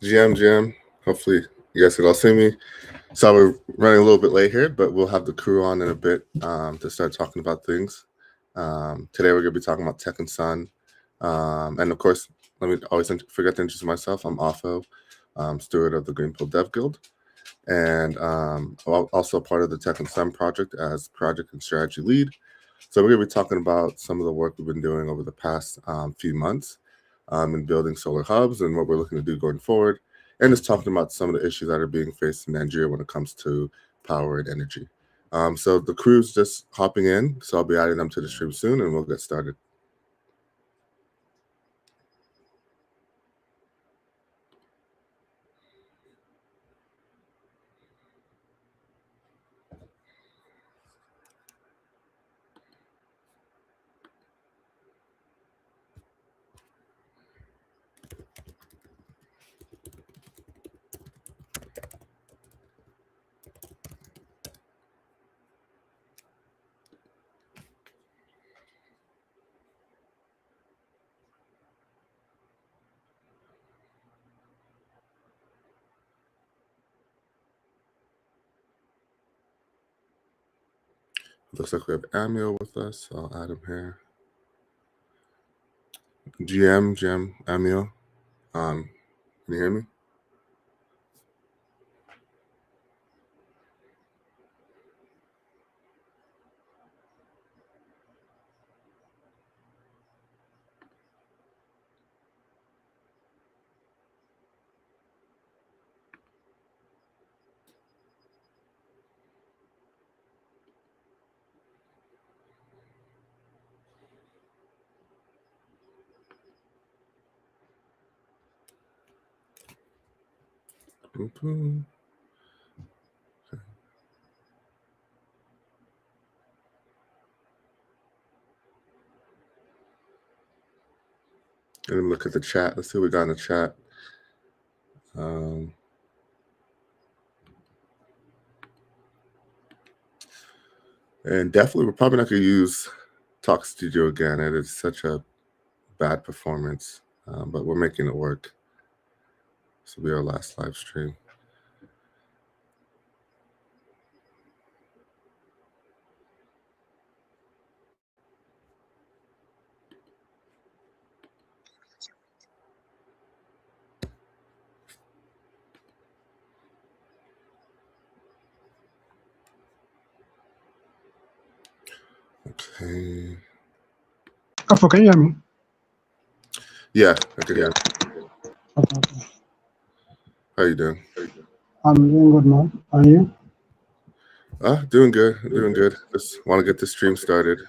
GM. Hopefully, you guys can all see me. So we're running a little bit late here, but we'll have the crew on in a bit to start talking about things. Today we're going to be talking about tech and sun. And of course, let me always forget to introduce myself. I'm Afo, steward of the Greenpill Dev Guild, and also part of the Tech and Sun project as project and strategy lead. So we're going to be talking about some of the work we've been doing over the past few months in building solar hubs and what we're looking to do going forward, and just talking about some of the issues that are being faced in Nigeria when it comes to power and energy. So the crew's just hopping in, so I'll be adding them to the stream soon, and we'll get started. Looks like we have Amio with us, so I'll add him here. GM, Amio, can you hear me? And then look at the chat. Let's see what we got in the chat. And definitely, we're probably not going to use Talk Studio again. It is such a bad performance, but we're making it work. This will be our last live stream. Okay. Afo, can you hear me? Yeah, I can hear you. Okay. How you doing? I'm doing good, man. Are you? Doing good. Just want to get the stream started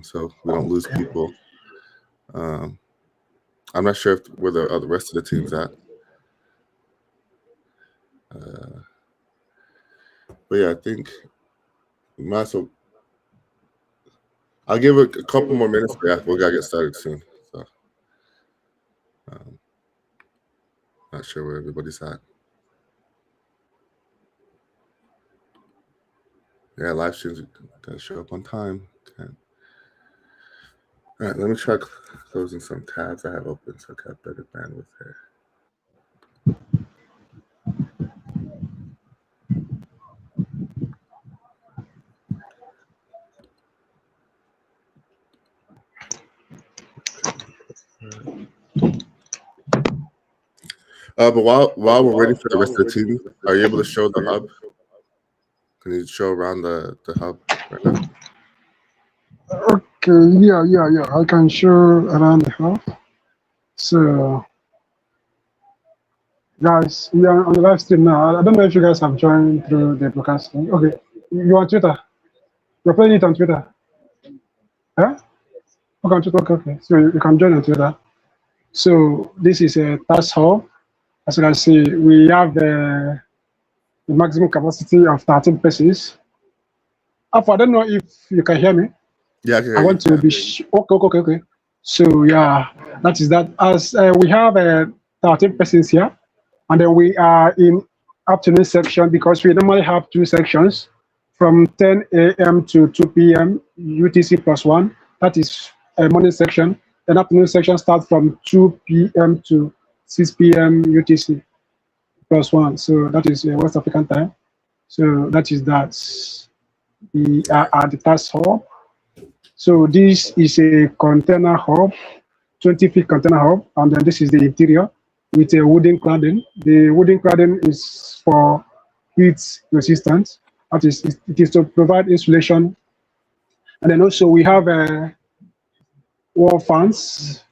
so we don't lose people. I'm not sure where the rest of the team's at. But yeah, I think we might as well. I'll give it a couple more minutes, but yeah, we gotta get started soon. So, not sure where everybody's at. Yeah, live streams gotta show up on time. Okay. All right, let me try closing some tabs I have open so I got better bandwidth here. But while we're waiting for the rest of the team, are you able to show the hub? Can you show around the hub right now? Okay, yeah. I can show around the hub. So, guys, we are on the live stream now. I don't know if you guys have joined through the broadcasting. Okay, you're on Twitter. You're playing it on Twitter. Yeah? Okay, on Twitter. Okay. So you can join on Twitter. So this is a task hub. As you can see, we have the maximum capacity of 13 persons. I don't know if you can hear me. Yeah, I can hear I want to be okay. So yeah, that is that. As we have 13 persons here, and then we are in afternoon section because we normally have two sections from 10 a.m. to 2 p.m. UTC +1. That is a morning section. Then afternoon section starts from 2 p.m. to 6 p.m. UTC. +1. So that is West African time. So that is that. We are at the task hub. So this is a container hub, 20-feet container hub, and then this is the interior with a wooden cladding. The wooden cladding is for heat resistance. That is, it is to provide insulation. And then also we have wall fans,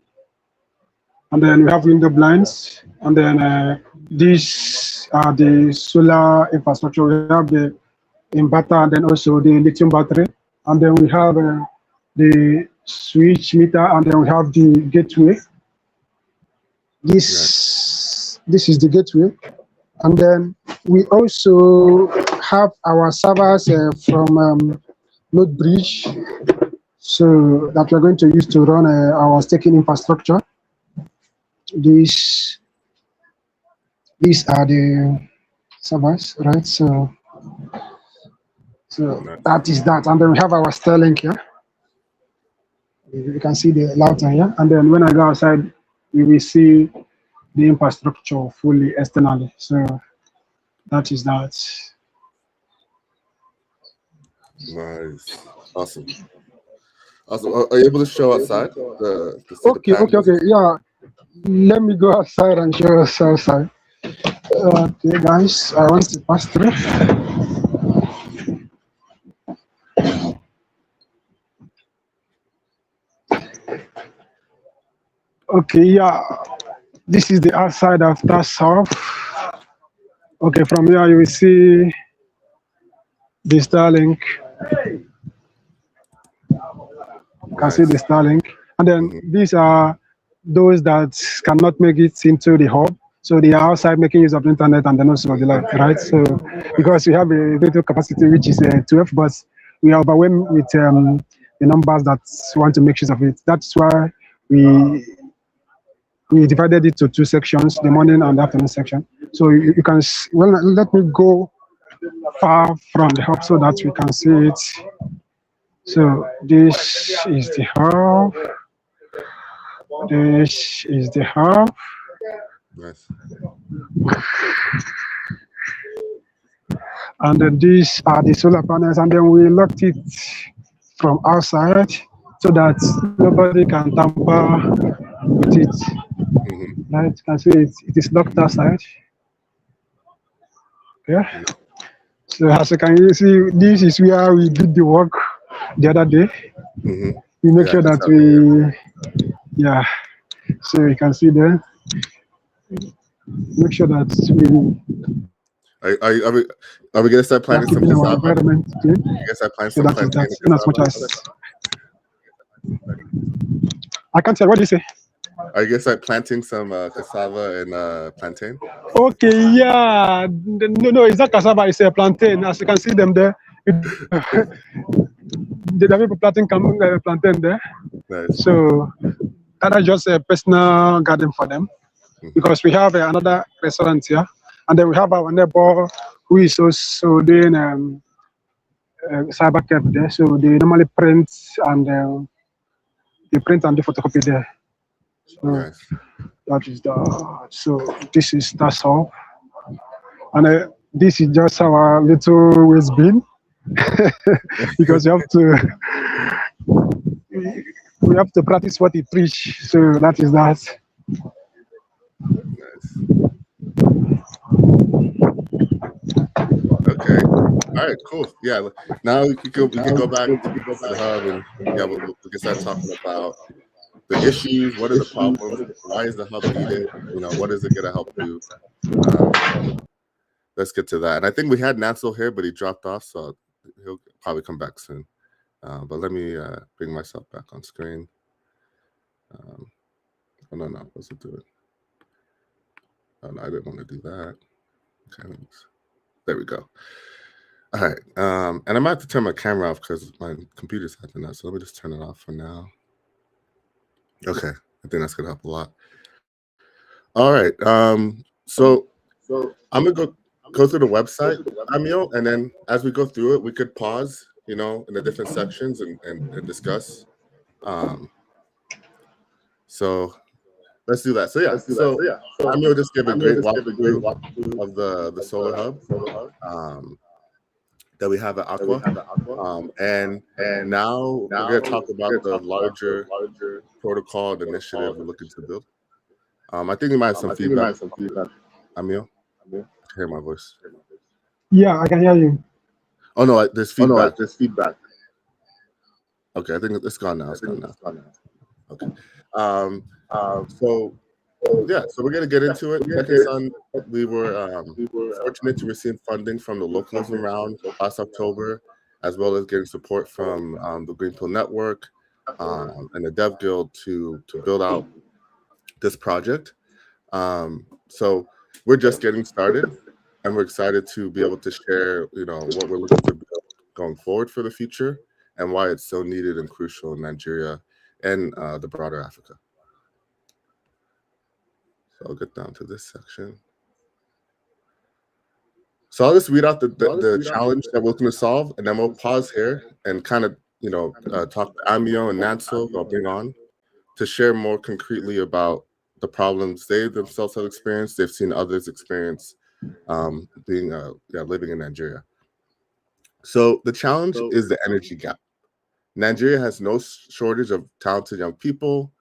and then we have window blinds, and then these are the solar infrastructure. We have the inverter and then also the lithium battery, and then we have the switch meter, and then we have the gateway. This is the gateway, and then we also have our servers from Node Bridge, so that we're going to use to run our staking infrastructure. These are the servers, right? So that is that, and then we have our Starlink here. You can see the router here, and then when I go outside, we will see the infrastructure fully externally. So that is that. Nice, awesome. Are you able to show outside the Okay. Yeah, let me go outside and show us outside. Okay, guys, I want to pass through. Okay, yeah, this is the outside of that shop. Okay, from here you will see the Starlink. You can see the Starlink, and then these are those that cannot make it into the hub. So they are outside making use of the internet and then also the light, right? So because we have a total capacity which is 12, but we are overwhelmed with the numbers that want to make use of it. That's why we divided it to two sections, the morning and afternoon section. So you can, well, let me go far from the hub so that we can see it. So this is the hub. This is the hub. Nice. And then these are the solar panels, and then we locked it from outside so that nobody can tamper with it. Right, you can see it is locked outside. Yeah. So as you can see, this is where we did the work the other day. We make sure that yeah. So you can see there. Make sure that we. Are we gonna start planting some cassava? Environment clean. I guess I plant So some that is plantain. that. In as much as I can't tell. What do you say? I guess I'm planting some cassava and plantain. Okay, yeah. No, it's not cassava. It's a plantain. As you can see them there. The people planting plantain there. Nice. So that is just a personal garden for them, because we have another restaurant here, and then we have our neighbor who is also doing cyber cafe there. So they normally print and do photocopy there. So Nice. that is that. So this is that's all, and this is just our little waste bin. Because we have to practice what we preach. So that is that. Nice. Okay. All right. Cool. Yeah. Now we can go back to the hub, and yeah, we can start talking about the issues. What are the problems? Why is the hub needed? What is it going to help do? Let's get to that. And I think we had Nansel here, but he dropped off, so he'll probably come back soon. But let me bring myself back on screen. Oh, no, let's do it. Oh, no, I didn't want to do that. Okay, there we go. All right. And I might have to turn my camera off because my computer's acting up. So let me just turn it off for now. Okay. I think that's going to help a lot. All right. So I'm going to go through the website, Amio, and then as we go through it, we could pause, in the different sections and discuss. So let's do that. So Amir just gave a great walkthrough of the solar hub that we have at Aqua. And now we're going to talk about the larger protocol and initiative we're looking to build. I think you might have some feedback. Amir, I can hear my voice. Yeah, I can hear you. Oh no, there's feedback. Okay, I think it's gone now. Okay. So we're gonna get into it. Second Sun, we were fortunate to receive funding from the localism round last October, as well as getting support from the Greenpill network and the Dev Guild to build out this project. So we're just getting started, and we're excited to be able to share, what we're looking to build going forward for the future, and why it's so needed and crucial in Nigeria and the broader Africa. So I'll get down to this section. So I'll just read out the challenge that we're looking to solve, and then we'll pause here and kind of, talk to Amio and Nansel, I'll bring on, to share more concretely about the problems they themselves have experienced. They've seen others experience living in Nigeria. So the challenge is the energy gap. Nigeria has no shortage of talented young people.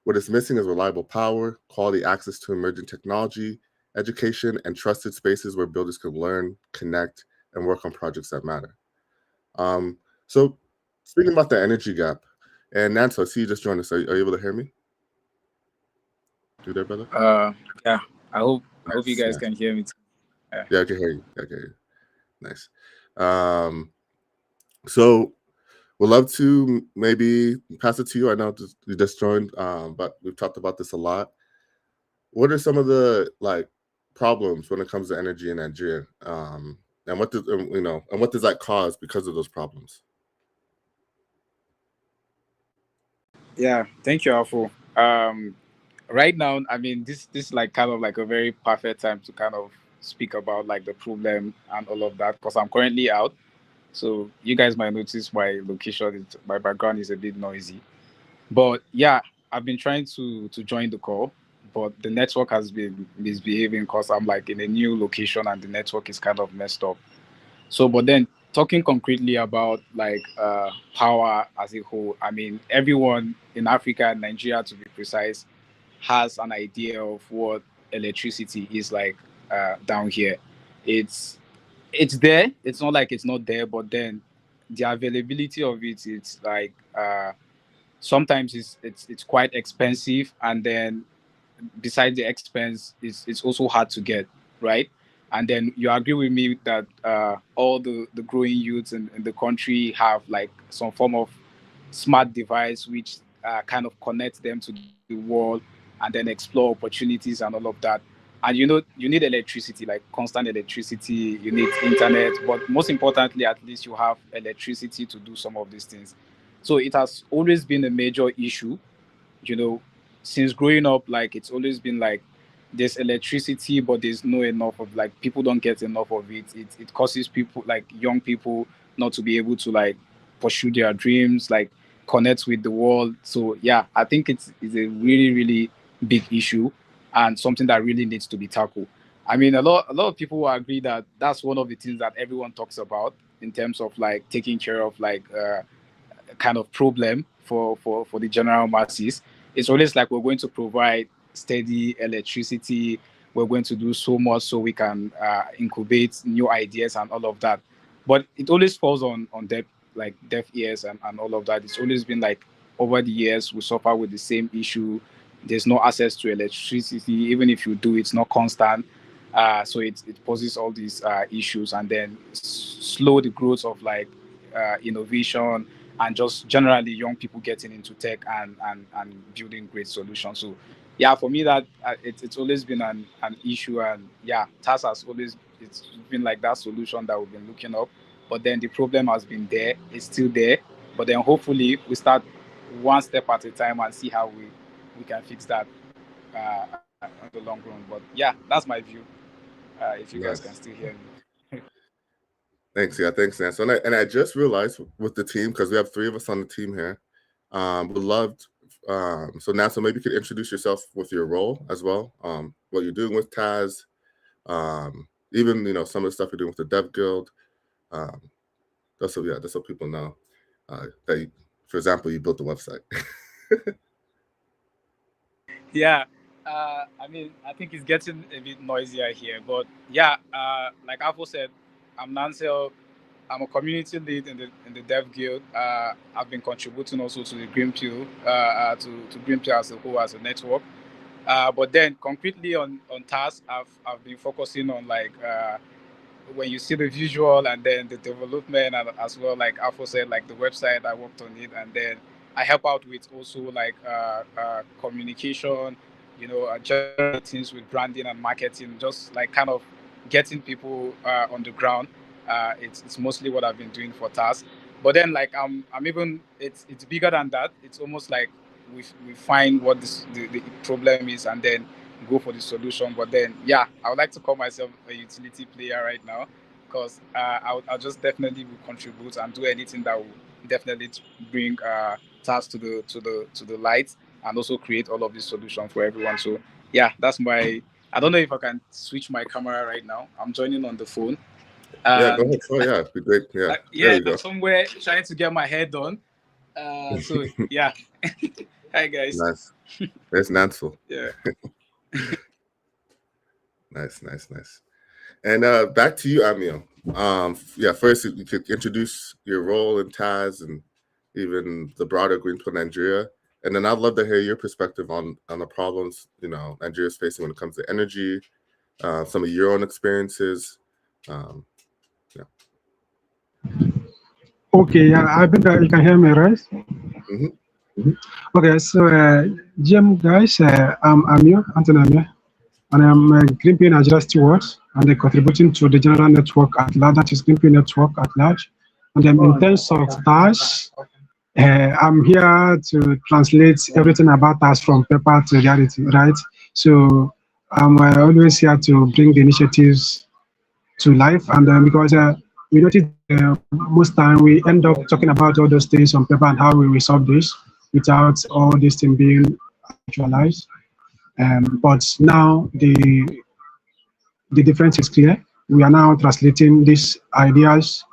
What is missing is reliable power, quality access to emerging technology, education, and trusted spaces where builders can learn, connect, and work on projects that matter. So speaking about the energy gap, and Nancy, I see you just joined us. Are you able to hear me? You there, brother? Yeah. I hope you guys can hear me. Yeah, I can hear you. Nice. So we'd love to maybe pass it to you. I know you just joined, but we've talked about this a lot. What are some of the problems when it comes to energy in Nigeria, and what does that cause because of those problems? Yeah, thank you, Alfo. Right now, I mean, this is kind of a very perfect time to kind of speak about the problem and all of that, because I'm currently out. So you guys might notice my location, my background is a bit noisy. But yeah, I've been trying to join the call, but the network has been misbehaving because I'm in a new location and the network is kind of messed up. So, but then talking concretely about power as a whole, I mean, everyone in Africa, Nigeria to be precise, has an idea of what electricity is down here. It's there. It's not like it's not there, but then the availability of it's sometimes it's quite expensive, and then besides the expense, it's also hard to get, right? And then you agree with me that all the growing youths in the country have some form of smart device which kind of connects them to the world and then explore opportunities and all of that. And you need electricity, like constant electricity, you need internet, but most importantly, at least you have electricity to do some of these things. So it has always been a major issue, you know, since growing up. It's always been there's electricity, but there's no enough of people don't get enough of it. It causes people, young people, not to be able to pursue their dreams, connect with the world. So yeah, I think it's a really, really big issue and something that really needs to be tackled. I mean, a lot of people will agree that that's one of the things that everyone talks about in terms of taking care of kind of problem for the general masses. It's always we're going to provide steady electricity. We're going to do so much so we can incubate new ideas and all of that. But it always falls on deaf ears and all of that. It's always been over the years we suffer with the same issue. There's no access to electricity. Even if you do, it's not constant. So it poses all these issues, and then slow the growth of innovation and just generally young people getting into tech and building great solutions. So yeah, for me that it's always been an issue, and yeah, TAS has always, it's been that solution that we've been looking up. But then the problem has been there, it's still there. But then hopefully we start one step at a time and see how we can fix that on the long run. But yeah, that's my view. If you guys can still hear me. Thanks, Nancy. And I just realized with the team, because we have 3 of us on the team here, would love So NASA, maybe you could introduce yourself with your role as well, what you're doing with Taz, even some of the stuff you're doing with the Dev Guild. That's so people know that, for example, you built the website. Yeah. I mean, I think it's getting a bit noisier here, but yeah, like Afo said, I'm Nansel. I'm a community lead in the Dev Guild. I've been contributing also to the Greenpill, to Greenpill as a whole, as a network. But then concretely on tasks, I've been focusing on like when you see the visual and then the development, and as well, like Afo said, like the website, I worked on it, and then I help out with also like communication, general things with branding and marketing, just like kind of getting people on the ground. It's mostly what I've been doing for tasks. But then like I'm even it's bigger than that. It's almost like we find what the problem is and then go for the solution. But then yeah, I would like to call myself a utility player right now, because I'll just definitely will contribute and do anything that will definitely bring tasks to the light, and also create all of these solutions for everyone. So yeah, that's my. I don't know if I can switch my camera right now. I'm joining on the phone. Yeah, go ahead. Oh yeah, it'd be great. Yeah, there you go. I'm somewhere trying to get my hair done. So yeah. Hi guys. Nice. There's Nansel. Yeah. Nice. And back to you, Amio. First you could introduce your role in Taz and even the broader Greenpill Nigeria, and then I'd love to hear your perspective on the problems Nigeria's facing when it comes to energy, some of your own experiences. Okay, yeah, I think you can hear me, right? Okay, so GM guys, I'm Amir, Anthony Amir, and I'm a Greenpill Nigeria steward, and I'm contributing to the general network at large, that is Greenpill network at large. And then in terms of tasks, I'm here to translate everything about us from paper to reality, right? So I'm always here to bring the initiatives to life, and because we notice most time we end up talking about all those things on paper and how we resolve this without all these things being actualized. But now the difference is clear. We are now translating these ideas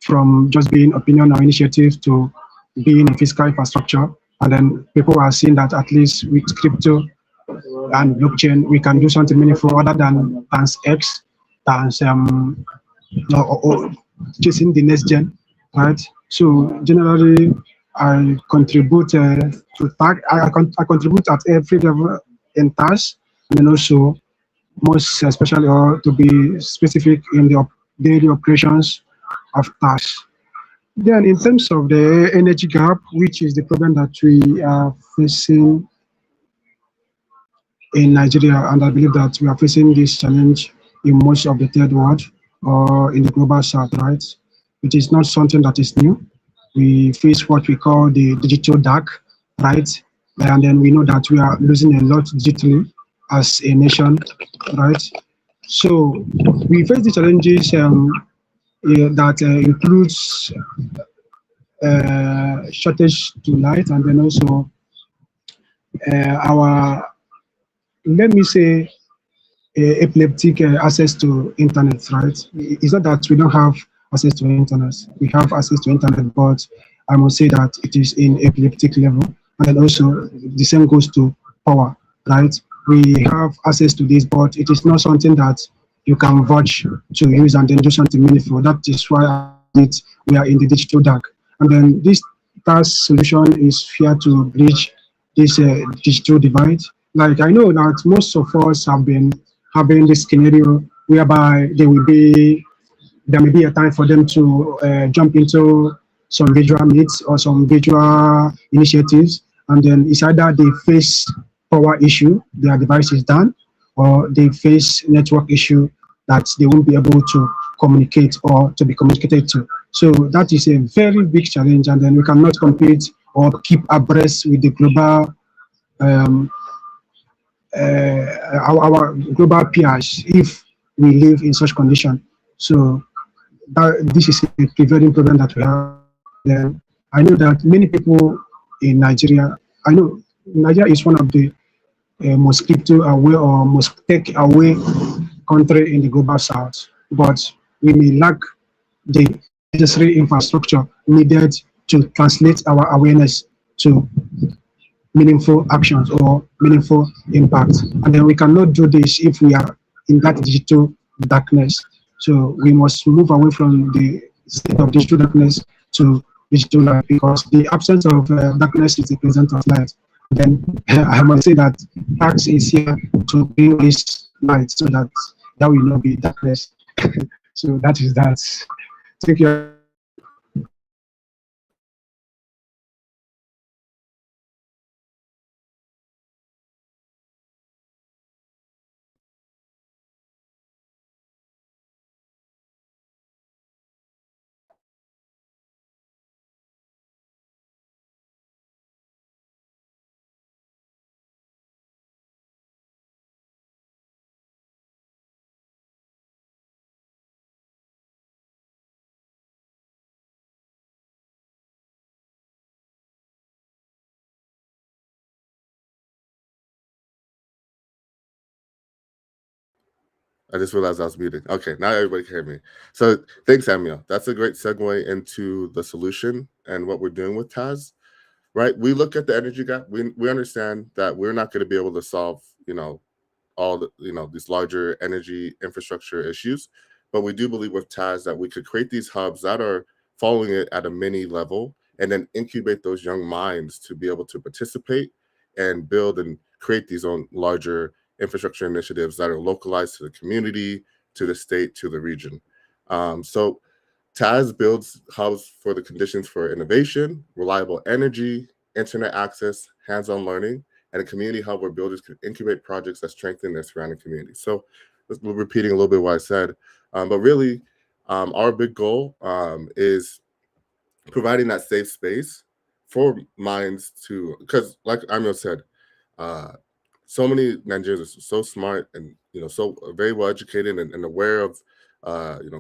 from just being opinion or initiative to being a physical infrastructure. And then people are seeing that at least with crypto and blockchain, we can do something meaningful other than times X, times or chasing the next gen, right? So generally, I contribute to tag. I contribute at every level in tasks, and then also most especially, or to be specific, in the daily operations of tasks. Then, in terms of the energy gap, which is the problem that we are facing in Nigeria, and I believe that we are facing this challenge in most of the third world or in the global south, right? It is not something that is new. We face what we call the digital dark, right? And then we know that we are losing a lot digitally as a nation, right? So we face the challenges that includes shortage to light, and then also our, let me say, epileptic access to internet, right? It's not that we don't have access to internet. We have access to internet, but I must say that it is in epileptic level. And then also the same goes to power, right? We have access to this, but it is not something that you can vouch to use and then do something meaningful. That is why we are in the digital dark. And then this task solution is here to bridge this digital divide. Like, I know that most of us have been having this scenario whereby there may be a time for them to jump into some visual needs or some visual initiatives, and then it's either they face power issue, their device is down, or they face network issue that they won't be able to communicate or to be communicated to. So that is a very big challenge, and then we cannot compete or keep abreast with the global our global peers if we live in such condition. So this is a prevailing problem that we have. Then I know that many people in Nigeria, I know Nigeria is one of the most crypto aware or most tech aware country in the global south, but we may lack the necessary infrastructure needed to translate our awareness to meaningful actions or meaningful impact. And then we cannot do this if we are in that digital darkness. So we must move away from the state of digital darkness to digital light, because the absence of darkness is the presence of light. Then I must say that tax is here to bring this light so that there will not be darkness. So that is that. Thank you. I just realized I was muted. Okay, now everybody can hear me. So thanks, Samuel. That's a great segue into the solution and what we're doing with Taz. Right? We look at the energy gap. We understand that we're not going to be able to solve, all the, these larger energy infrastructure issues, but we do believe with Taz that we could create these hubs that are following it at a mini level and then incubate those young minds to be able to participate and build and create these own larger infrastructure initiatives that are localized to the community, to the state, to the region. So Taz builds hubs for the conditions for innovation, reliable energy, internet access, hands-on learning, and a community hub where builders can incubate projects that strengthen their surrounding community. So we're repeating a little bit what I said, but really our big goal is providing that safe space for minds to, because like Amil said, so many Nigerians are so smart and so very well educated and aware of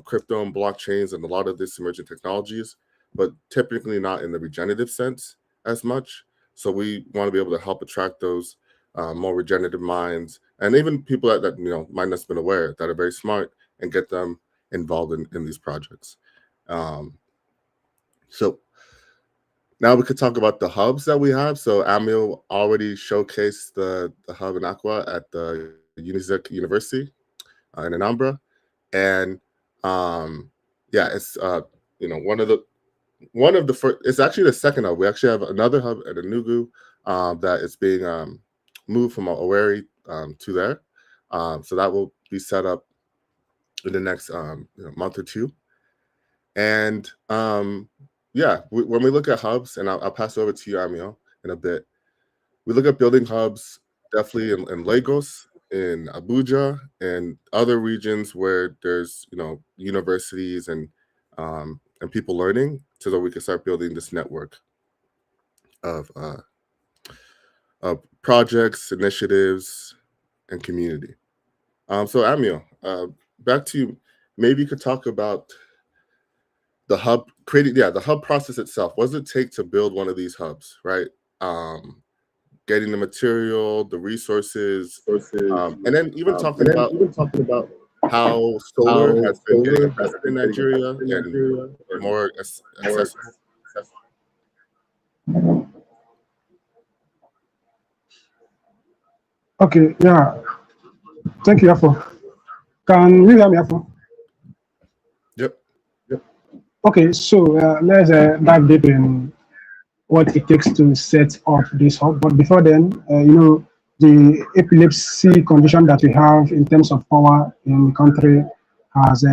crypto and blockchains and a lot of this emerging technologies, but typically not in the regenerative sense as much. So we want to be able to help attract those more regenerative minds and even people that might not have been aware that are very smart and get them involved in these projects. So now we could talk about the hubs that we have. So Amil already showcased the hub in Aqua at the Unizik University in Anambra. And yeah, it's one of the first, it's actually the second hub. We actually have another hub at Enugu that is being moved from Owerri to there. So that will be set up in the next month or two. And yeah, when we look at hubs, and I'll pass it over to you, Amiel, in a bit. We look at building hubs definitely in Lagos, in Abuja, and other regions where there's universities and people learning, so that we can start building this network of projects, initiatives, and community. So Amiel, back to you. Maybe you could talk about the hub the hub process itself. What does it take to build one of these hubs, right? Getting the material, the resources, and then even talking about how solar has been getting invested in Nigeria and more accessible. Okay, yeah. Thank you, Afo. Can you hear me, Afo? Yep. Okay, so let's dive deep in what it takes to set up this hub. But before then, the epilepsy condition that we have in terms of power in the country has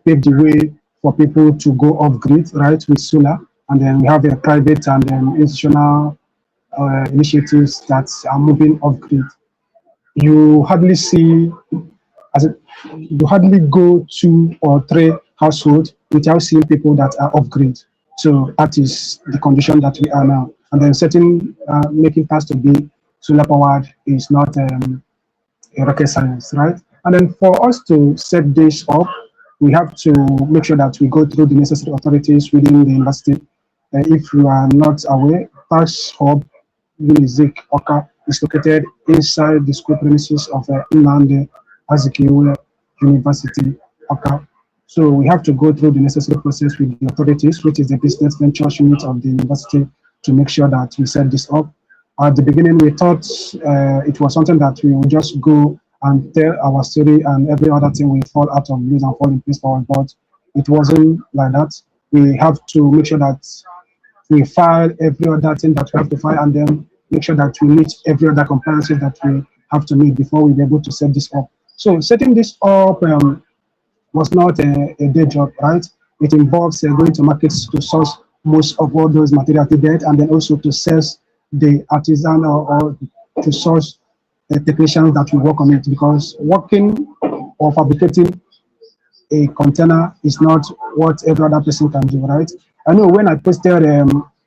paved the way for people to go off grid, right, with solar. And then we have a private and institutional initiatives that are moving off grid. You hardly see, you hardly go 2 or 3 households without seeing people that are off grid. So that is the condition that we are now. And then making cars to be solar powered is not a rocket science, right? And then for us to set this up, we have to make sure that we go through the necessary authorities within the university. If you are not aware, Tax Hub Unizik Oka is located inside the school premises of Nnamdi Azikiwe University, Oka. So we have to go through the necessary process with the authorities, which is the business ventures unit of the university, to make sure that we set this up. At the beginning, we thought it was something that we would just go and tell our story and every other thing will fall out of place and fall in place for us, but it wasn't like that. We have to make sure that we file every other thing that we have to file and then make sure that we meet every other compliances that we have to meet before we be able to set this up. So setting this up was not a day job, right? It involves going to markets to source most of all those materials needed and then also to source the artisan or to source the technicians that will work on it, because working or fabricating a container is not what every other person can do, right? I know when I posted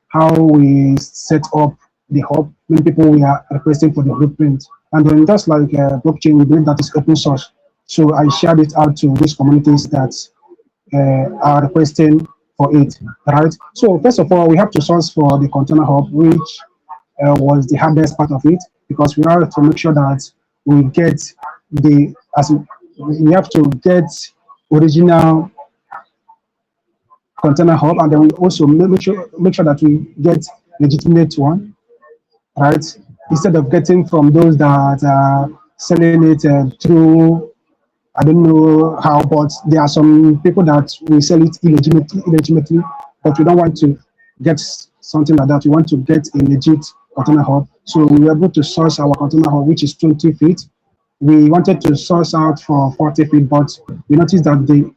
how we set up the hub, many people were requesting for the blueprint. And then just like blockchain, we believe that is open source. So I shared it out to these communities that are requesting for it, right? So first of all, we have to source for the container hub, which was the hardest part of it, because we have to make sure that we get we have to get original container hub, and then we also make sure that we get legitimate one, right? Instead of getting from those that are selling it through, I don't know how, but there are some people that will sell it illegitimately, but we don't want to get something like that. We want to get a legit container hub. So we were able to source our container hub, which is 20 feet. We wanted to source out for 40 feet, but we noticed that the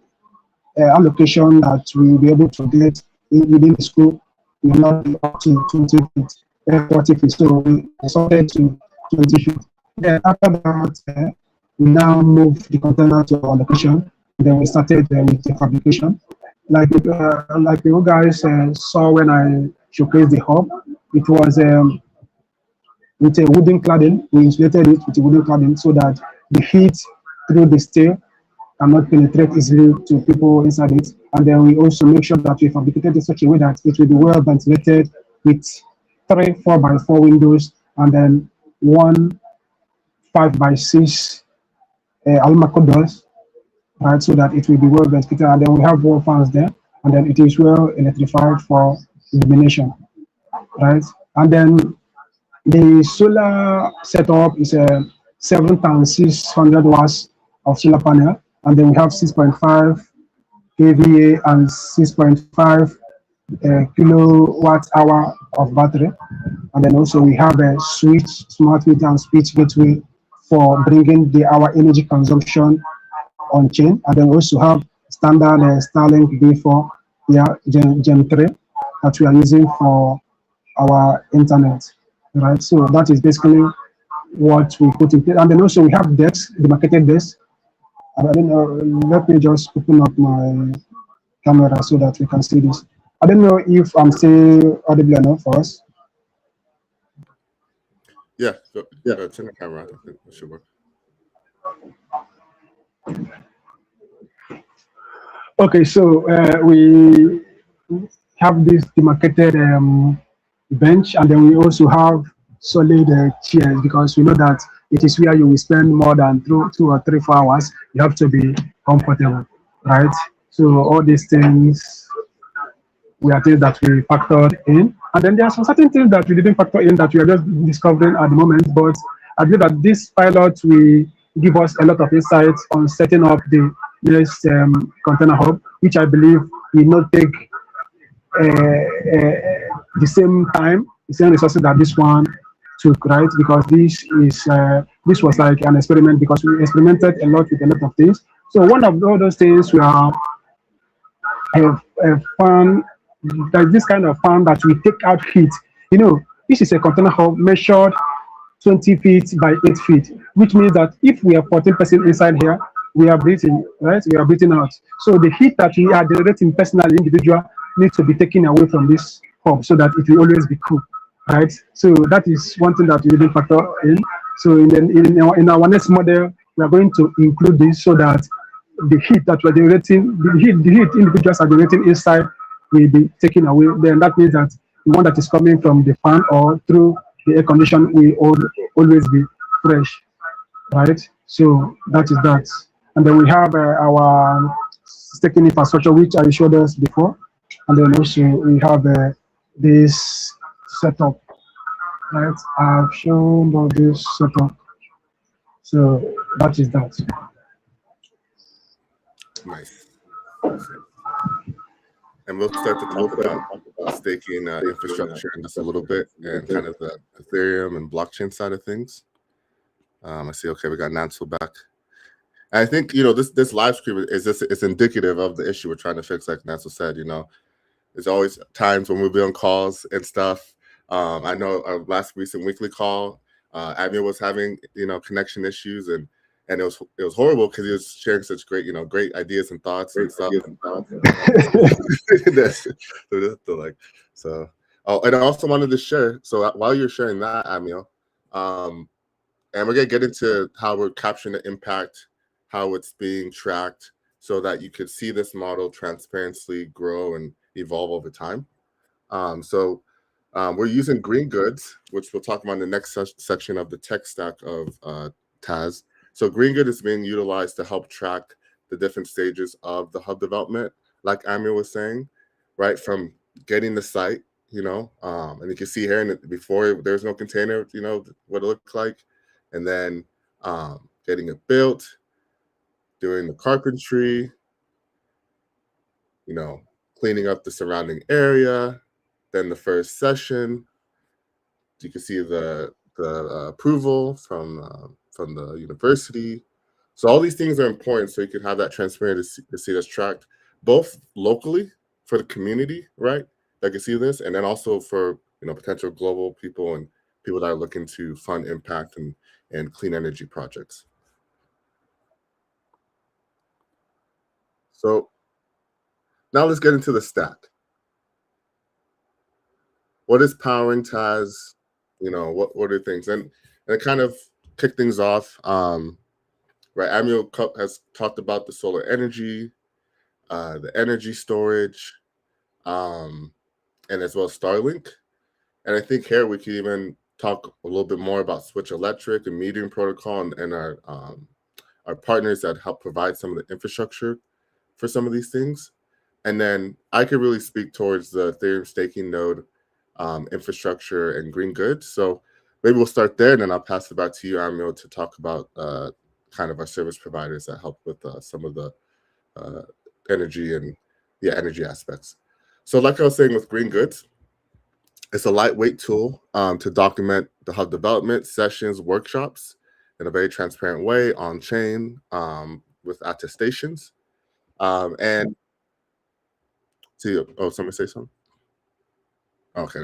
allocation that we will be able to get within the school will not be up to 20 feet, 40 feet. So we sorted to 20 feet. Then after that, we now moved the container to our location. Then we started with the fabrication. Like you guys saw when I showcased the hub, it was with a wooden cladding. We insulated it with a wooden cladding so that the heat through the steel cannot penetrate easily to people inside it. And then we also make sure that we fabricated in such a way that it will be well ventilated with 3 4x4 windows and then 1 5x6 Almaco doors, right, so that it will be well ventilated. And then we have wall fans there, and then it is well electrified for illumination, right? And then the solar setup is a 7,600 watts of solar panel, and then we have 6.5 kVA and 6.5 kilowatt hour of battery. And then also we have a switch, smart meter and switch gateway for bringing our energy consumption on chain. And then we also have standard Starlink B4 Gen 3 that we are using for our internet, right? So that is basically what we put in place. And then also we have desks, the marketed desks. I don't know, let me just open up my camera so that we can see this. I don't know if I'm still audible enough for us. Yeah, turn the camera on. I think it should work. Okay, so we have this demarcated bench, and then we also have solid chairs, because we know that it is where you will spend more than 2 or 3 4 hours. You have to be comfortable, right? So all these things are things that we factored in. And then there are some certain things that we didn't factor in that we are just discovering at the moment. But I believe that this pilot will give us a lot of insights on setting up the next container hub, which I believe will not take the same time, the same resources that this one took, right? Because this was like an experiment, because we experimented a lot with a lot of things. So one of all those things we are found, there's this kind of fan that we take out heat. You know, this is a container hub measured 20 feet by 8 feet, which means that if we have 14 persons inside here, we are breathing, right? We are breathing out. So the heat that we are generating personally, individual, needs to be taken away from this hub so that it will always be cool, right? So that is one thing that we didn't factor in. So in our next model, we are going to include this so that the heat that we're generating, the heat individuals are generating inside will be taken away. Then that means that the one that is coming from the fan or through the air condition will always be fresh, right? So that is that. And then we have our staking infrastructure, which I showed us before. And then also we have this setup, right? I've shown all this setup. So that is that. Nice. And we'll start to talk about staking infrastructure in just a little bit and kind of the Ethereum and blockchain side of things. I see. Okay, we got Nansel back. And I think this live stream is indicative of the issue we're trying to fix. Like Nansel said, there's always times when we'll be on calls and stuff. I know our last recent weekly call, Admiral was having connection issues and it was horrible because he was sharing such great ideas and thoughts and stuff. So and I also wanted to share. So while you're sharing that, Amil, and we're gonna get into how we're capturing the impact, how it's being tracked, so that you could see this model transparently grow and evolve over time. We're using green goods, which we'll talk about in the next section of the tech stack of Taz. So green good is being utilized to help track the different stages of the hub development, like Amir was saying, right? From getting the site, and you can see here before there's no container, what it looked like, and then getting it built, doing the carpentry, cleaning up the surrounding area, then the first session. You can see the approval from the university. So all these things are important so you can have that transparency to see this tracked both locally for the community, right? That can see this, and then also for potential global people and people that are looking to fund impact and clean energy projects. So now let's get into the stack. What is powering Taz? What are things? And kind of kick things off. Right, Amil has talked about the solar energy, the energy storage, and as well as Starlink. And I think here we can even talk a little bit more about Switch Electric and metering protocol and our partners that help provide some of the infrastructure for some of these things. And then I could really speak towards the Ethereum staking node infrastructure and green goods. So maybe we'll start there, and then I'll pass it back to you, Amil, to talk about kind of our service providers that help with some of the energy aspects. So like I was saying with green goods, it's a lightweight tool to document the hub development sessions, workshops in a very transparent way on chain with attestations. And see, somebody say something? Okay,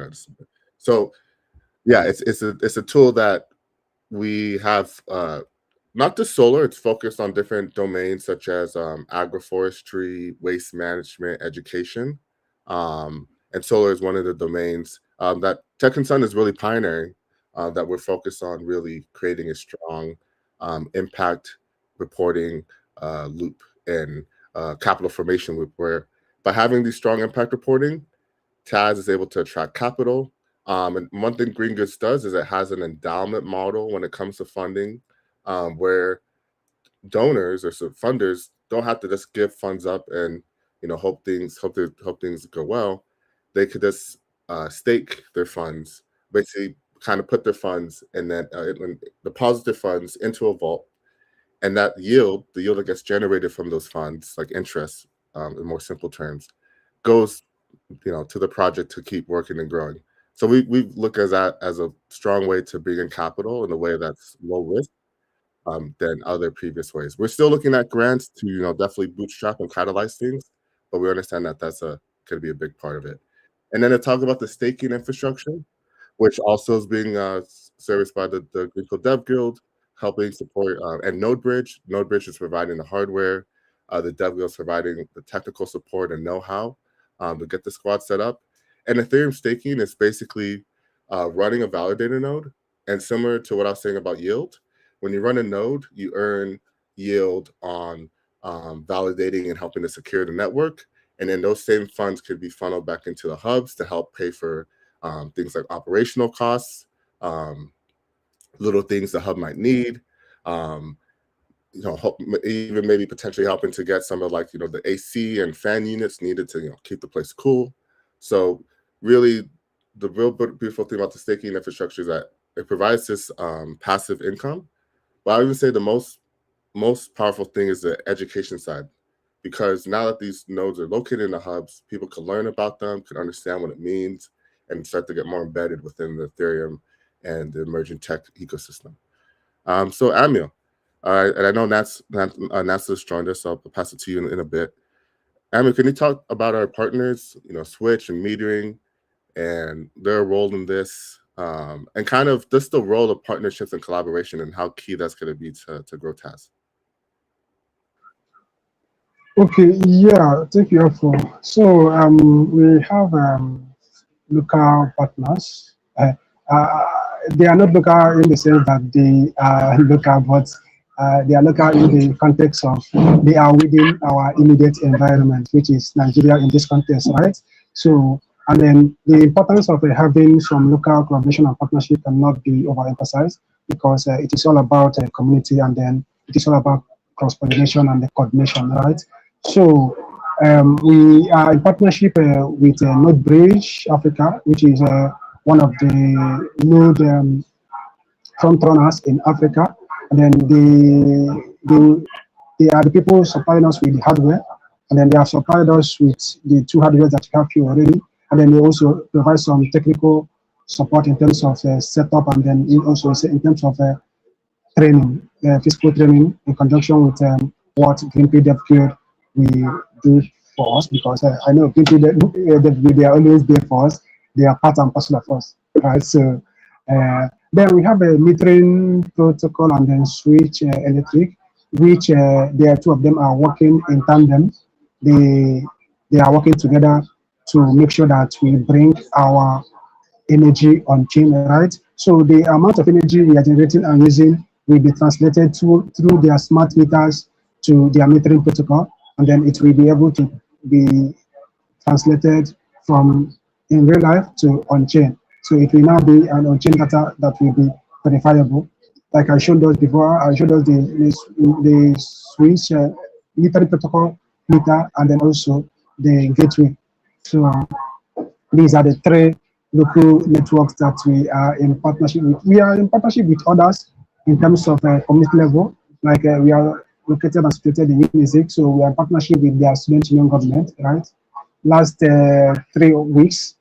so yeah, it's a tool that we have not just solar. It's focused on different domains such as agroforestry, waste management, education, and solar is one of the domains that Tech and Sun is really pioneering. That we're focused on really creating a strong impact reporting loop and capital formation loop, where by having these strong impact reporting, Taz is able to attract capital. And one thing Green Goods does is it has an endowment model when it comes to funding, where donors or funders don't have to just give funds up and hope things go well. They could just stake their funds, basically kind of put their funds and then deposit their funds into a vault, and that the yield that gets generated from those funds, like interest, in more simple terms, goes to the project to keep working and growing. So we look at that as a strong way to bring in capital in a way that's low risk than other previous ways. We're still looking at grants to definitely bootstrap and catalyze things, but we understand that that's could be a big part of it. And then to talk about the staking infrastructure, which also is being serviced by the Greenpill Dev Guild, helping support and NodeBridge. NodeBridge is providing the hardware. The Dev Guild is providing the technical support and know-how to get the squad set up. And Ethereum staking is basically running a validator node. And similar to what I was saying about yield, when you run a node, you earn yield on validating and helping to secure the network. And then those same funds could be funneled back into the hubs to help pay for things like operational costs, little things the hub might need. Even maybe potentially helping to get some of the AC and fan units needed to keep the place cool. So really, the real beautiful thing about the staking infrastructure is that it provides this passive income. But I would even say the most powerful thing is the education side, because now that these nodes are located in the hubs, people can learn about them, can understand what it means, and start to get more embedded within the Ethereum and the emerging tech ecosystem. So Amiel, and I know Nats just joined us, so I'll pass it to you in a bit. Amiel, can you talk about our partners, Switch and Metering, and their role in this, and kind of just the role of partnerships and collaboration and how key that's going to be to grow TAS? Okay, yeah, thank you, Afro. So we have local partners. They are not local in the sense that they are local, but they are local in the context of they are within our immediate environment, which is Nigeria in this context, right? So, and then the importance of having some local collaboration and partnership cannot be overemphasized, because it is all about community, and then it is all about cross-pollination and the coordination, right? So we are in partnership with Node Africa, which is one of the node front runners in Africa. And then they are the people supplying us with the hardware, and then they have supplied us with the two hardware that we have here already. And then they also provide some technical support in terms of setup, and then also in terms of training, physical training, in conjunction with what Greenpill DevCube we do for us, because I know Greenpill DevCube, they are always there for us. They are part and parcel of us, right? So then we have a metering protocol, and then Switch Electric, which there two of them are working in tandem. They are working together to make sure that we bring our energy on chain, right? So the amount of energy we are generating and using will be translated through their smart meters to their metering protocol, and then it will be able to be translated from in real life to on-chain. So it will now be an on-chain data that will be verifiable. Like I showed us before, I showed us the Switch metering protocol meter, and then also the gateway. So these are the three local networks that we are in partnership with. We are in partnership with others in terms of community level, like we are located and situated in Unizik, so we are in partnership with their student union government, right? Last 3 weeks,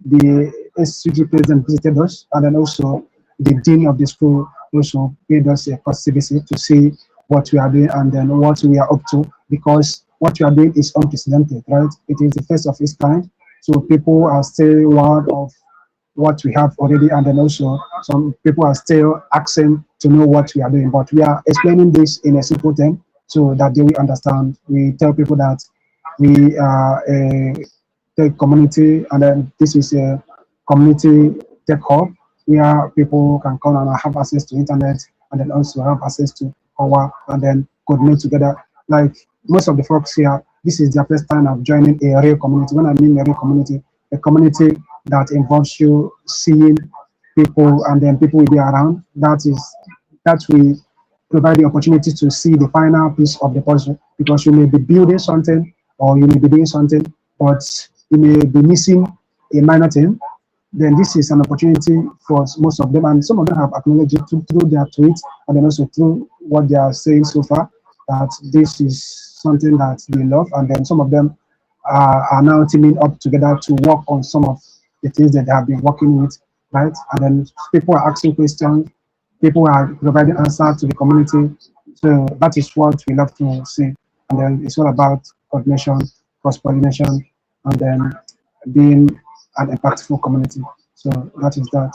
the SUG president visited us, and then also the dean of the school also paid us a courtesy visit to see what we are doing and then what we are up to, because what we are doing is unprecedented, right? It is the first of its kind. So people are still word of what we have already, and then also some people are still asking to know what we are doing. But we are explaining this in a simple term so that they will understand. We tell people that we are a tech community, and then this is a community tech hub where people can come and have access to internet, and then also have access to power, and then coordinate together. Like most of the folks here, this is their first time of joining a real community. When I mean a real community, a community that involves you seeing people, and then people will be around. That will provide the opportunity to see the final piece of the puzzle, because you may be building something or you may be doing something, but you may be missing a minor thing. Then this is an opportunity for most of them, and some of them have acknowledged it through their tweets, and then also through what they are saying so far, that this is something that they love, and then some of them are now teaming up together to work on some of the things that they have been working with, right? And then people are asking questions, people are providing answers to the community. So that is what we love to see. And then it's all about coordination, cross-pollination, and then being an impactful community. So that is that.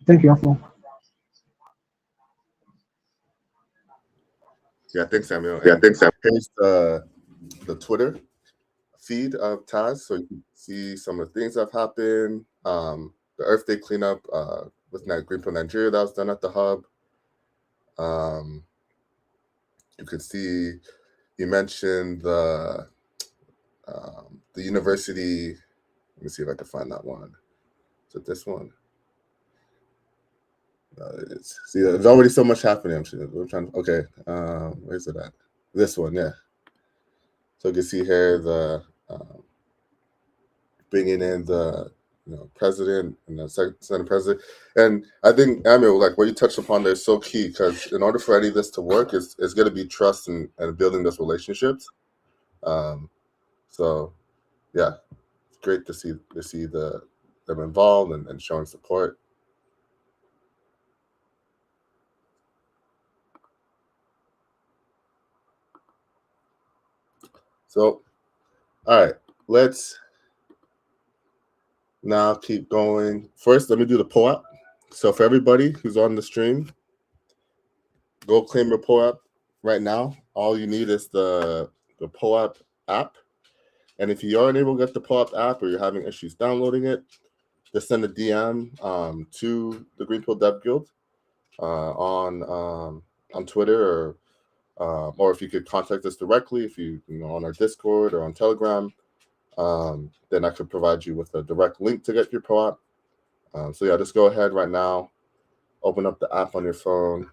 Thank you, Afro. Yeah, thanks, Samuel. Yeah, And thanks, Sam. here's the Twitter feed of Taz, so you can see some of the things that have happened. The Earth Day cleanup with Greenpill Nigeria that was done at the hub. You can see you mentioned the university. Let me see if I can find that one. Is it this one? See, there's already so much happening. I'm trying. Okay, where's it at? This one, yeah. So you can see here the bringing in the president and the senate president, and I think Amir, like what you touched upon there is so key, because in order for any of this to work, it's going to be trust and building those relationships. So yeah, it's great to see them involved and showing support. So, all right, let's now keep going. First, let me do the pull-up. So for everybody who's on the stream, go claim your pull-up right now. All you need is the pull-up app. And if you aren't able to get the pull-up app, or you're having issues downloading it, just send a DM to the Greenpill Dev Guild on Twitter, or if you could contact us directly, if you on our Discord or on Telegram, then I could provide you with a direct link to get your pull-up. So yeah, just go ahead right now, open up the app on your phone,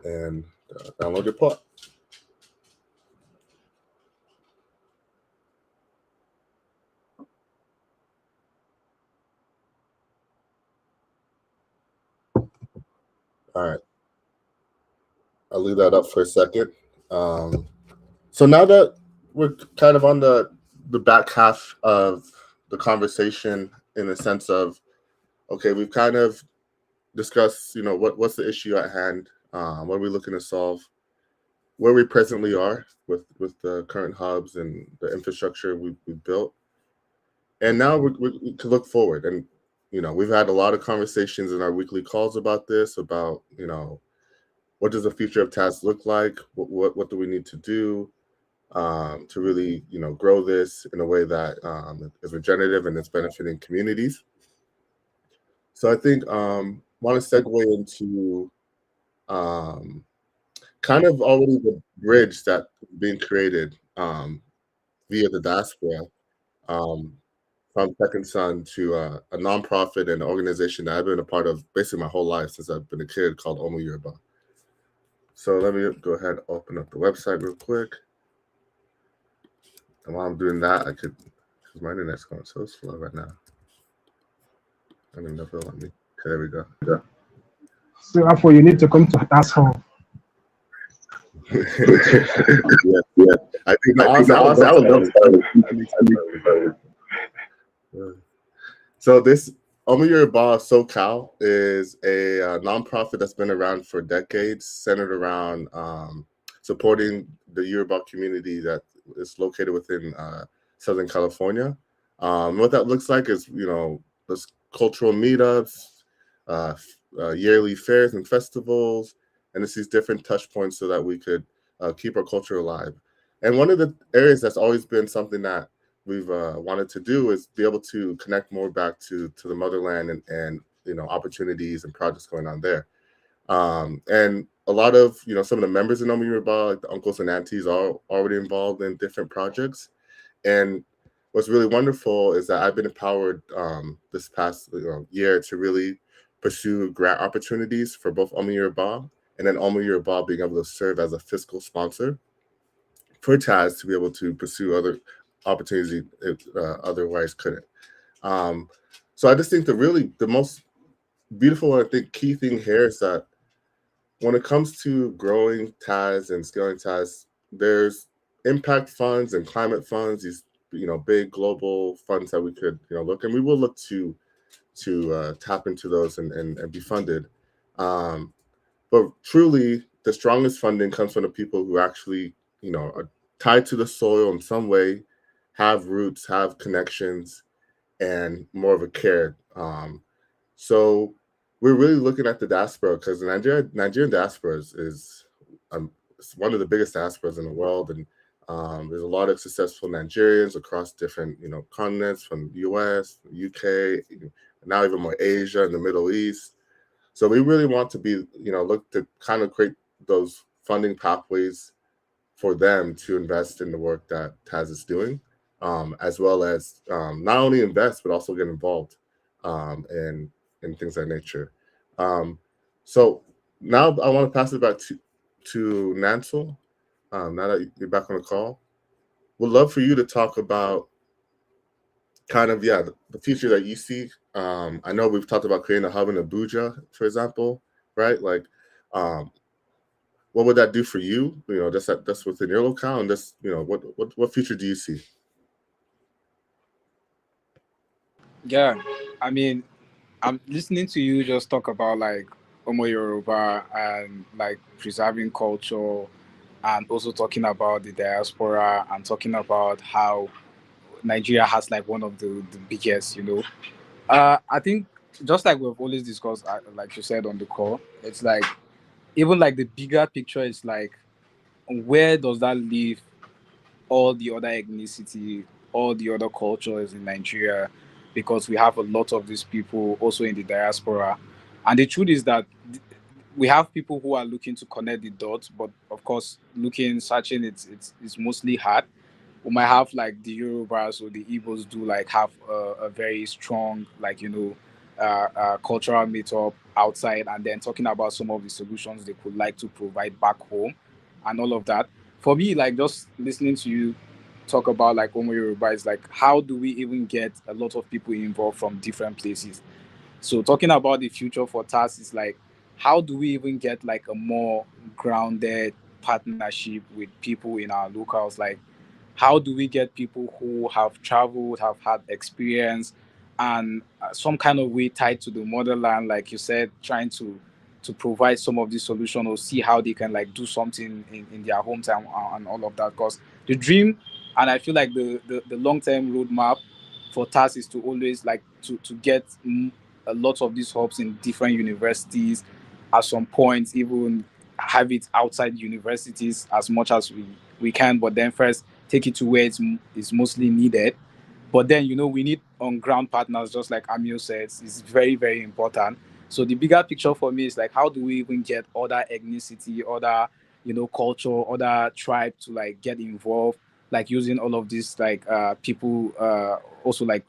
and download your pull-up. All right, I'll leave that up for a second. So now that we're kind of on the back half of the conversation, in the sense of, okay, we've kind of discussed, what's the issue at hand, what are we looking to solve, where we presently are with the current hubs and the infrastructure we've built, and now we can look forward. And we've had a lot of conversations in our weekly calls about this, about what does the future of TAS look like, what do we need to do to really grow this in a way that is regenerative and it's benefiting communities. So I think want to segue into kind of already the bridge that's being created via the diaspora, from Second Son to a nonprofit and an organization that I've been a part of basically my whole life since I've been a kid, called Omu Yoruba. So let me go ahead and open up the website real quick. And while I'm doing that, because my internet's going so slow right now. I don't know if it'll let me. Okay, there we go. Yeah. So therefore, you need to come to TAS home. Yeah. I think honestly, I would love to. So this Omu Yoruba SoCal is a nonprofit that's been around for decades, centered around supporting the Yoruba community that is located within Southern California. What that looks like is, those cultural meetups, yearly fairs and festivals, and it's these different touch points so that we could keep our culture alive. And one of the areas that's always been something that we've wanted to do is be able to connect more back to the motherland and opportunities and projects going on there. And a lot of some of the members in Omu Yoruba, like the uncles and aunties, are already involved in different projects. And what's really wonderful is that I've been empowered this past year to really pursue grant opportunities for both Omu Yoruba, and then Omu Yoruba being able to serve as a fiscal sponsor for TAS to be able to pursue other opportunities it otherwise couldn't. So I just think the most beautiful, I think, key thing here is that when it comes to growing TAS and scaling TAS, there's impact funds and climate funds, these big global funds that we could look, and we will look to tap into those and be funded. But truly, the strongest funding comes from the people who actually are tied to the soil in some way, have roots, have connections, and more of a care. So we're really looking at the diaspora, because the Nigerian diaspora is one of the biggest diasporas in the world, and there's a lot of successful Nigerians across different continents, from the US, UK, now even more Asia and the Middle East. So we really want to be look to kind of create those funding pathways for them to invest in the work that TAS is doing, as well as not only invest but also get involved in things of that nature. So now I want to pass it back to Nansel. Now that you're back on the call, would love for you to talk about kind of the future that you see. I know we've talked about creating a hub in Abuja, for example, right? Like, um, what would that do for you? That's within your locale, and that's what future do you see? Yeah, I mean, I'm listening to you just talk about like Omo Yoruba and like preserving culture, and also talking about the diaspora and talking about how Nigeria has like one of the biggest, I think just like we've always discussed, like you said on the call, it's like even like the bigger picture is like where does that leave all the other ethnicity, all the other cultures in Nigeria, because we have a lot of these people also in the diaspora. And the truth is that we have people who are looking to connect the dots, but of course, searching, it's mostly hard. We might have like the Yorubas or the Igbos do like have a very strong like cultural meetup outside, and then talking about some of the solutions they could like to provide back home, and all of that. For me, like just listening to you talk about like Omo Yoruba is like how do we even get a lot of people involved from different places? So talking about the future for TAS is like, how do we even get like a more grounded partnership with people in our locals? Like, how do we get people who have traveled, have had experience, and some kind of way tied to the motherland, like you said, trying to provide some of these solutions or see how they can like do something in their hometown and all of that. Because the dream, and I feel like the long-term roadmap for TAS is to always like to get a lot of these hubs in different universities, at some point even have it outside universities as much as we can, but then first take it to where it's mostly needed. But then we need on ground partners, just like Amil says, is very very important. So the bigger picture for me is like how do we even get other ethnicity, other culture, other tribe to like get involved, like using all of these like people, also like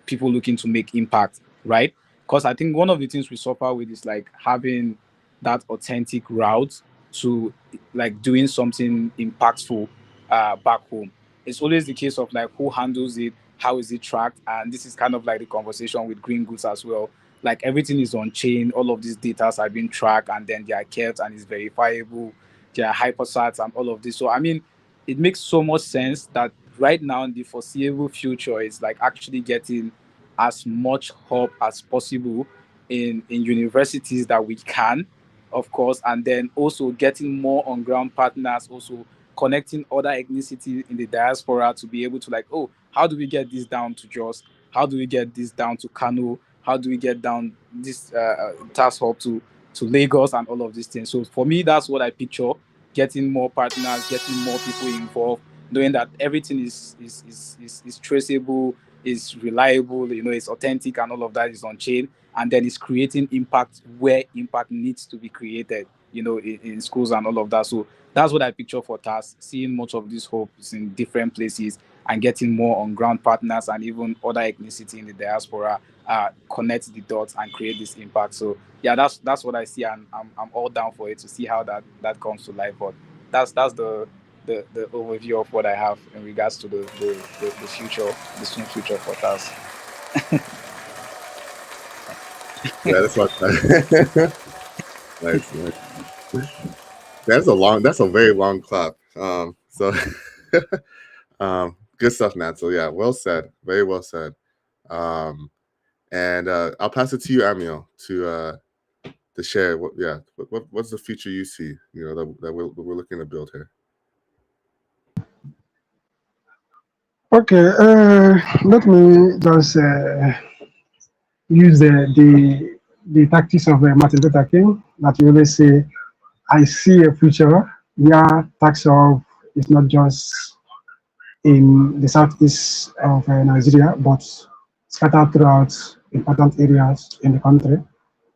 people looking to make impact, right? Because I think one of the things we suffer with is like having that authentic route to like doing something impactful back home. It's always the case of like who handles it, how is it tracked, and this is kind of like the conversation with green goods as well. Like everything is on chain, all of these data are being tracked, and then they are kept and it's verifiable. There are hypersats and all of this. So I mean, it makes so much sense that right now in the foreseeable future is like actually getting as much help as possible in universities that we can, of course, and then also getting more on ground partners, also connecting other ethnicity in the diaspora to be able to like, oh, how do we get this down to Jos? How do we get this down to Kano? How do we get down this task hub to Lagos and all of these things? So for me, that's what I picture: getting more partners, getting more people involved, knowing that everything is traceable, is reliable, it's authentic, and all of that is on chain, and then it's creating impact where impact needs to be created, in schools and all of that. So that's what I picture for TAS, seeing much of these hopes in different places and getting more on ground partners and even other ethnicity in the diaspora connect the dots and create this impact. So yeah, that's what I see, and I'm all down for it to see how that comes to life. But that's the overview of what I have in regards to the future, the soon future for TAS. Yeah, that's what. Nice, nice. That's a very long clap. So, good stuff, Nat. So yeah, well said, very well said. And I'll pass it to you, Amiel, to share what's the future you see, that we're looking to build here. Okay, let me just use the tactics of Martin Luther King that you always say, I see a future where tax of is not just in the southeast of Nigeria, but scattered throughout important areas in the country. And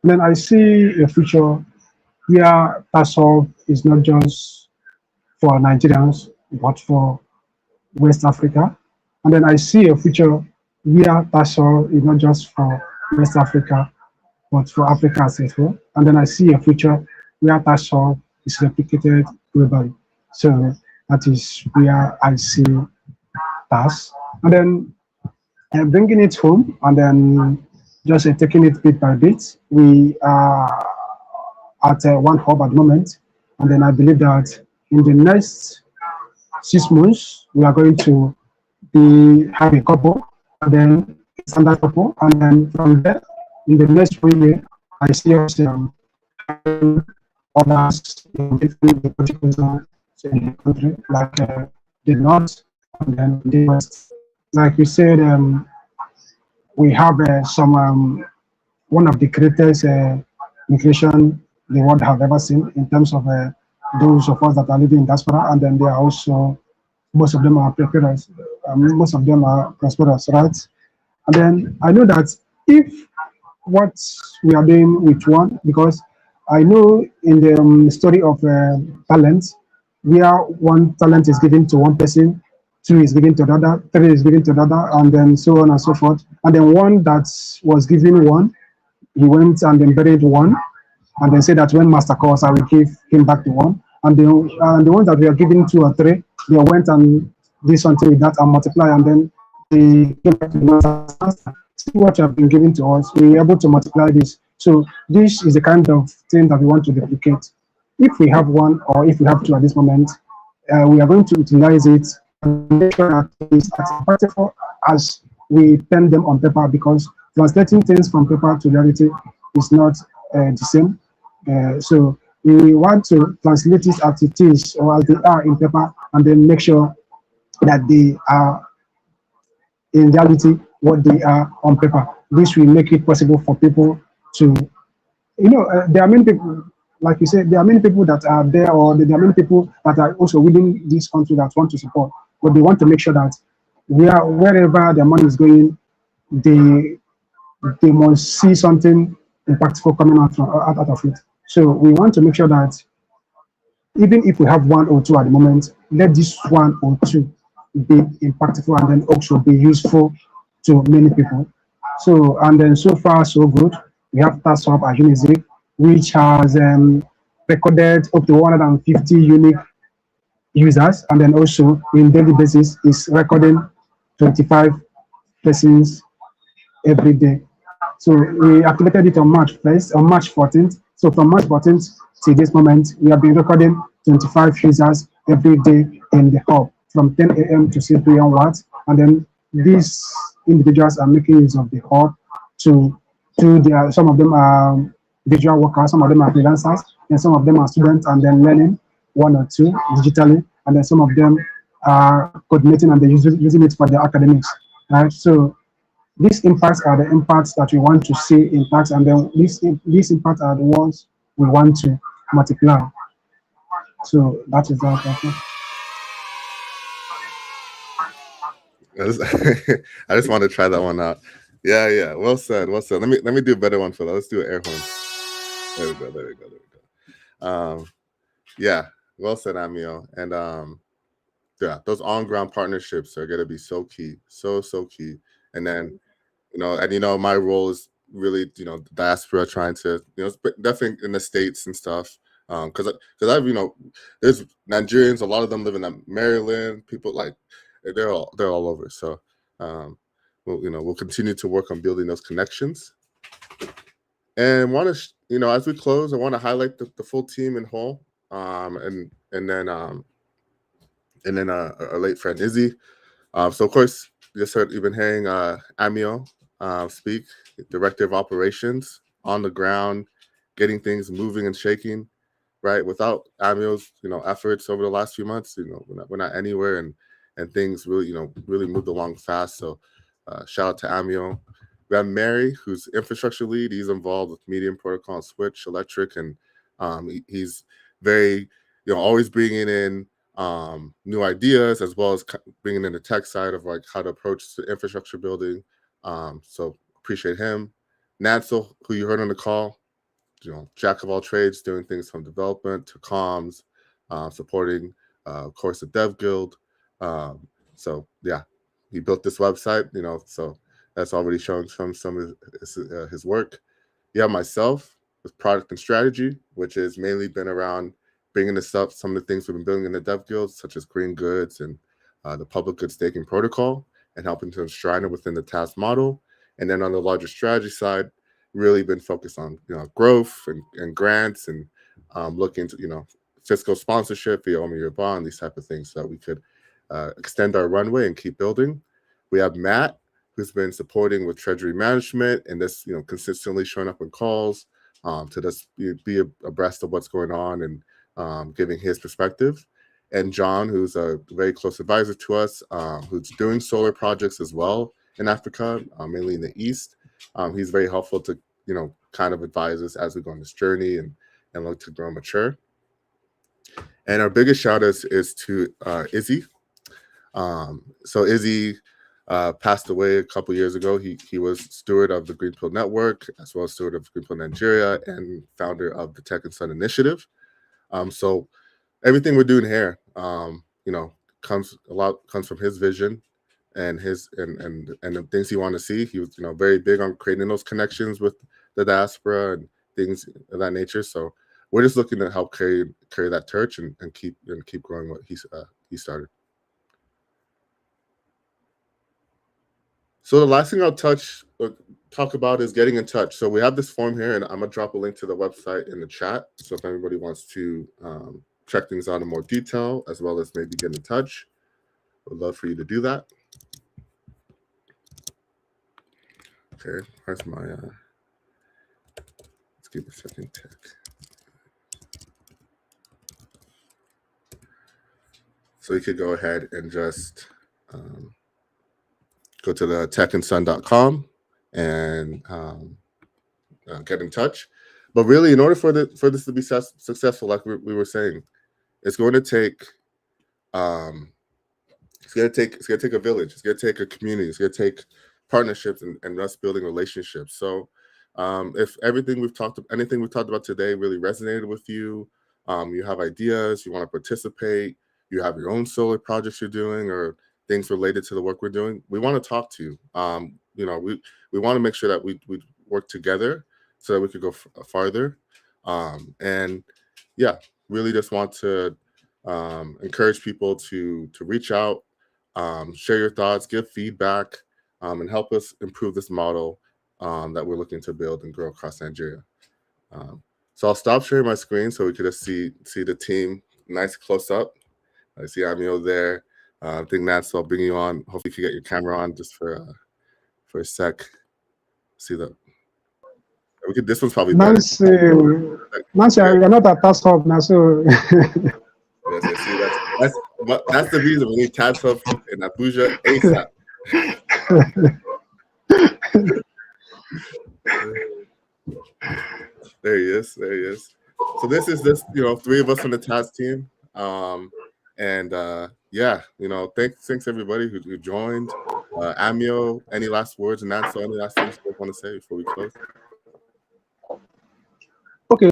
then I see a future where tax of is not just for Nigerians, but for West Africa. And then I see a future where tax of is not just for West Africa, but for Africa as a whole. And then I see a future where that soul is replicated globally. So that is where I see that. And then bringing it home and then just taking it bit by bit. We are at one hub at the moment. And then I believe that in the next 6 months, we are going to be have a couple and then a standard couple. And then from there, in the next 1 year, I see us having others in different countries in the country, like the north and then the west. Like we said, we have some one of the greatest migration the world have ever seen in terms of those of us that are living in diaspora, and then they are also most of them are prosperous. Most of them are prosperous, right? And then I know that if what we are doing with one, because I know in the story of talent, where one talent is given to one person, two is given to the other, three is given to the other, and then so on and so forth. And then one that was given one, he went and then buried one, and then said that when master calls, I will give him back the one. And the ones that we are giving two or three, they went and did something with that and multiply, and then they came back to the master. See what you have been given to us, we are able to multiply this. So this is the kind of thing that we want to replicate. If we have one or if we have two at this moment, we are going to utilize it and make sure that it's as practical as we pen them on paper, because translating things from paper to reality is not the same. So we want to translate it as it is or as they are in paper, and then make sure that they are in reality what they are on paper. This will make it possible for people to, there are many people, like you said, there are many people that are there, or there are many people that are also within this country that want to support, but they want to make sure that wherever their money is going, they they must see something impactful coming out of it. So we want to make sure that even if we have one or two at the moment, let this one or two be impactful and then also be useful to many people. So, and then so far so good. We have TaskUp at Unizik, which has recorded up to 150 unique users, and then also in daily basis is recording 25 persons every day. So we activated it on March 1st, on March 14th. So from March 14th to this moment, we have been recording 25 users every day in the hub from 10 a.m. to 6 p.m. Watts. And then these individuals are making use of the hub to do their, some of them are visual workers, some of them are freelancers, and some of them are students and then learning one or two digitally. And then some of them are coordinating and they're using it for their academics. Right? So these impacts are the impacts that we want to see impact, and then these impacts are the ones we want to multiply. So that is that. I just want to try that one out. Yeah, yeah. Well said. Well said. Let me do a better one for that. Let's do an air horn. There we go. There we go. There we go. Yeah. Well said, Amio. And yeah, those on-ground partnerships are gonna be so key, so key. And then my role is really diaspora, trying to definitely in the States and stuff. Because I've there's Nigerians, a lot of them live in Maryland. People like they're all over. So we'll continue to work on building those connections. And want to as we close, I want to highlight the full team in whole. And then our late friend Izzy. So of course, you just heard you've been hearing Amio speak, Director of Operations, on the ground, getting things moving and shaking. Right, without Amio's efforts over the last few months, we're not anywhere, and things really really moved along fast. So shout out to Amio. We have Mary, who's infrastructure lead. He's involved with medium protocol and switch electric, and he's very always bringing in new ideas, as well as bringing in the tech side of like how to approach the infrastructure building. So appreciate him. Nansel, who you heard on the call, jack of all trades, doing things from development to comms, supporting, of course, the Dev Guild. So yeah, he built this website, so that's already showing some of his work. You have myself with product and strategy, which has mainly been around bringing this up, some of the things we've been building in the dev guilds, such as green goods and the public good staking protocol, and helping to enshrine it within the task model. And then on the larger strategy side, really been focused on growth and grants and looking to fiscal sponsorship via Own Your Bond, these type of things, so that we could extend our runway and keep building. We have Matt, who's been supporting with treasury management and this, consistently showing up in calls to just be abreast of what's going on and giving his perspective. And John, who's a very close advisor to us, who's doing solar projects as well in Africa, mainly in the East. He's very helpful to, kind of advise us as we go on this journey and look to grow and mature. And our biggest shout out is to Izzy. So Izzy passed away a couple years ago. He was steward of the Greenpill network, as well as steward of Greenpill Nigeria, and founder of the Tech and Sun initiative. So everything we're doing here, comes from his vision and his and the things he wanted to see. He was, very big on creating those connections with the diaspora and things of that nature. So we're just looking to help carry that torch and keep growing what he started. So the last thing I'll talk about is getting in touch. So we have this form here, and I'm gonna drop a link to the website in the chat. So if anybody wants to check things out in more detail, as well as maybe get in touch, would love for you to do that. Okay, where's my let's give it a second. Tech. So you could go ahead and just go to the techandsun.com and get in touch. But really, in order for this to be successful, like we were saying, it's going to take it's going to take a village. It's going to take a community. It's going to take partnerships and us building relationships. So if anything we've talked about today really resonated with you, you have ideas, you want to participate, you have your own solar projects you're doing, or things related to the work we're doing, we want to talk to you. We want to make sure that we work together so that we could go farther. And yeah, really just want to encourage people to reach out, share your thoughts, give feedback, and help us improve this model that we're looking to build and grow across Nigeria. So I'll stop sharing my screen so we could just see the team nice close up. I see Amio there. I think Nats, I'll bring you on. Hopefully you can get your camera on just for a sec. See that? This one's probably Nancy, you're not a task hub now, so. Yes, see, that's the reason we need task hub in Abuja ASAP. There he is. So this is three of us on the task team. Yeah, thanks everybody who joined. Amio, any last words? And that's any last things you want to say before we close? Okay,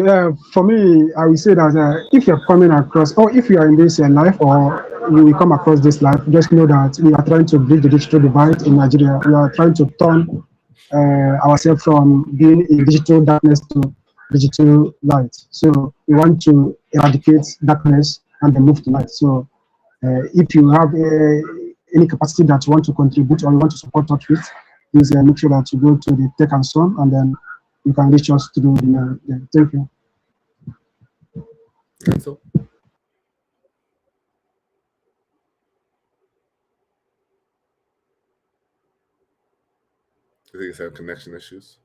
for me, I will say that if you're coming across, or if you are in this life, or you will come across this life, just know that we are trying to bridge the digital divide in Nigeria. We are trying to turn ourselves from being in digital darkness to digital light. So we want to eradicate darkness and then move to light. So if you have any capacity that you want to contribute or you want to support us with, please make sure that you go to the Tech and Sun, and then you can reach us through the thank you. So. I think it's have connection issues.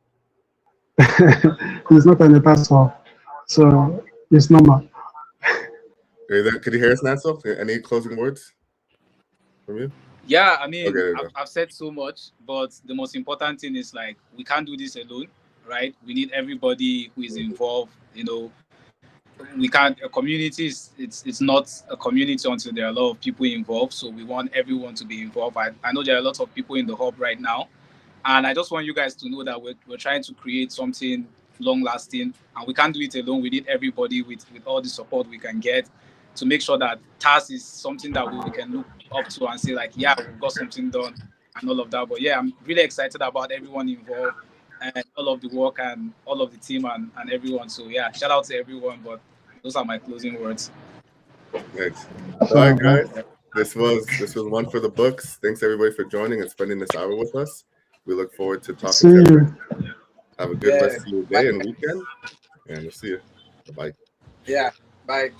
It's not any password, so it's normal. Could you hear us, Nancy? Any closing words from you? Yeah, I mean, Okay, I've said so much, but the most important thing is we can't do this alone, right? We need everybody who is involved. We can't. A community it's not a community until there are a lot of people involved. So we want everyone to be involved. I know there are a lot of people in the hub right now, and I just want you guys to know that we're trying to create something long lasting, and we can't do it alone. We need everybody with all the support we can get to make sure that TAS is something that we can look up to and say yeah, we've got something done and all of that. But yeah, I'm really excited about everyone involved. and all of the work and all of the team and everyone. So yeah, shout out to everyone. But those are my closing words. Nice. So, All right, guys. This was one for the books. Thanks everybody for joining and spending this hour with us. We look forward to talking see to you. everybody. Have a good Yeah. rest of your day and weekend, and we'll see you. Bye. Yeah. Bye.